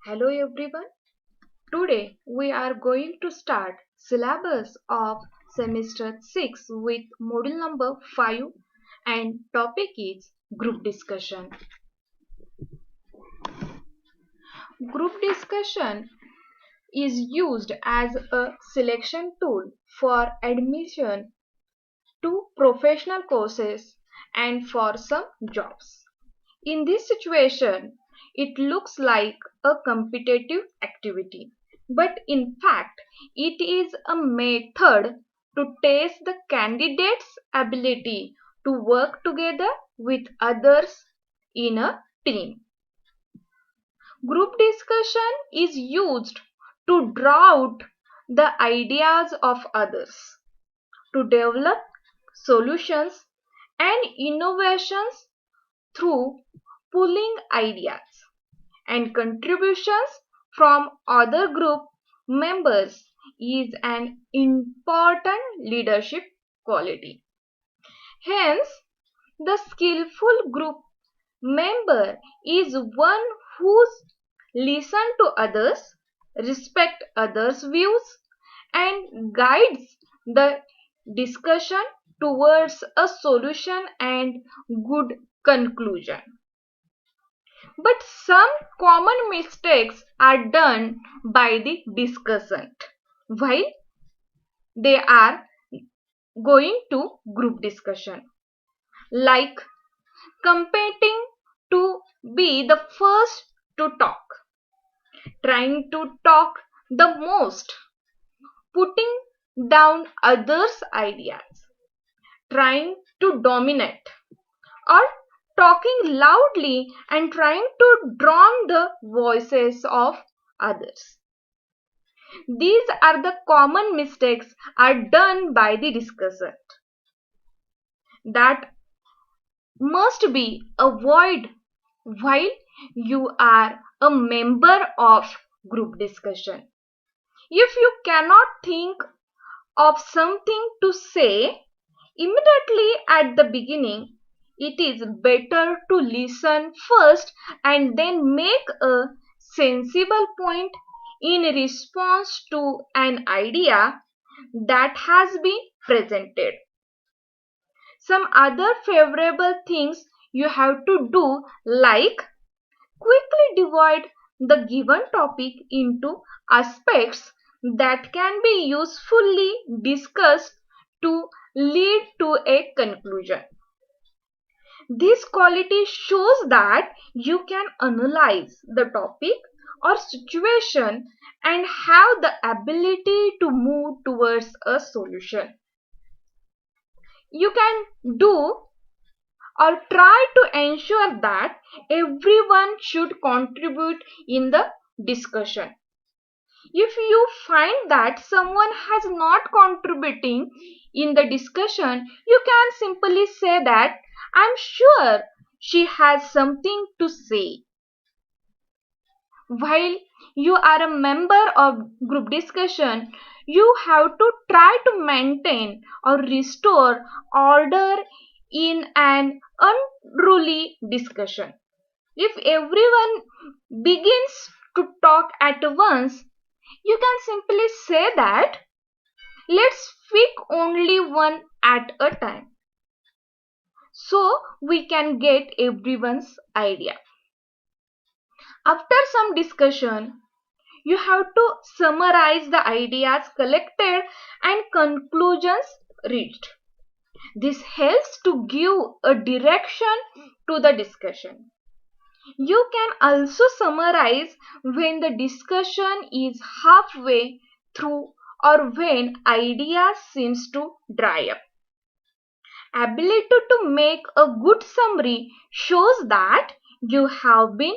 Hello everyone. Today we are going to start syllabus of semester 6 with module number 5 and topic is group discussion. Group discussion is used as a selection tool for admission to professional courses and for some jobs. In this situation, it looks like a competitive activity, but in fact, it is a method to test the candidate's ability to work together with others in a team. Group discussion is used to draw out the ideas of others, to develop solutions and innovations through pooling ideas and contributions from other group members is an important leadership quality. Hence, the skillful group member is one who listens to others, respects others' views, and guides the discussion towards a solution and good conclusion. But some common mistakes are done by the discussant while they are going to group discussion, like competing to be the first to talk, trying to talk the most, putting down others' ideas, trying to dominate, or talking loudly and trying to drown the voices of others. These are the common mistakes are done by the discussant that must be avoided while you are a member of group discussion. If you cannot think of something to say immediately at the beginning, it is better to listen first and then make a sensible point in response to an idea that has been presented. Some other favorable things you have to do, like quickly divide the given topic into aspects that can be usefully discussed to lead to a conclusion. This quality shows that you can analyze the topic or situation and have the ability to move towards a solution. You can do or try to ensure that everyone should contribute in the discussion. If you find that someone has not contributing in the discussion, you can simply say that I'm sure she has something to say. While you are a member of group discussion, you have to try to maintain or restore order in an unruly discussion. If everyone begins to talk at once, you can simply say that let's speak only one at a time so we can get everyone's idea. After some discussion, you have to summarize the ideas collected and conclusions reached. This helps to give a direction to the discussion. You can also summarize when the discussion is halfway through or when ideas seems to dry up. Ability to make a good summary shows that you have been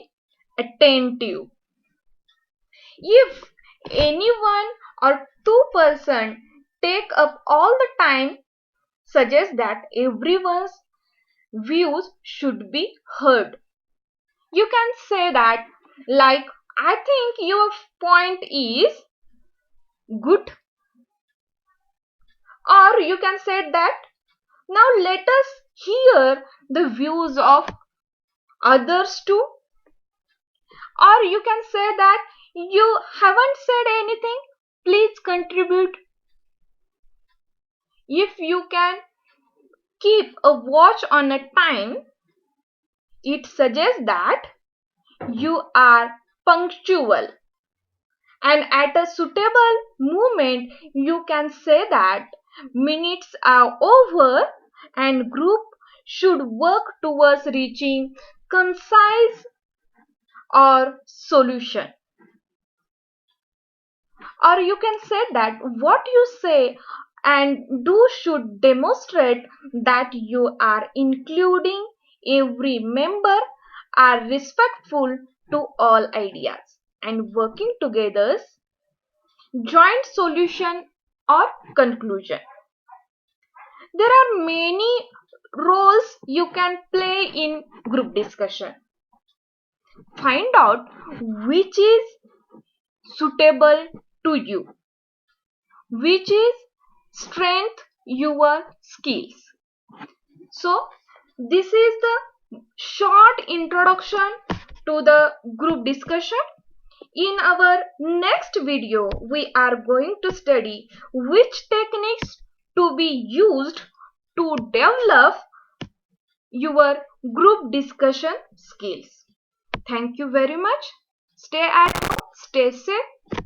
attentive. If anyone or two person take up all the time, suggest that everyone's views should be heard. You can say that, like, I think your point is good, or you can say that now let us hear the views of others too, Or you can say that you haven't said anything, please contribute. If you can keep a watch on a time, it suggests that you are punctual. And at a suitable moment, you can say that minutes are over and group should work towards reaching concise or solution. Or you can say that what you say and do should demonstrate that you are including every member, are respectful to all ideas and working together joint solution or conclusion. There are many roles you can play in group discussion. Find out which is suitable to you, which is strength your skills. So this is the short introduction to the group discussion. In our next video, we are going to study which techniques to be used to develop your group discussion skills. Thank you very much. Stay at home, stay safe.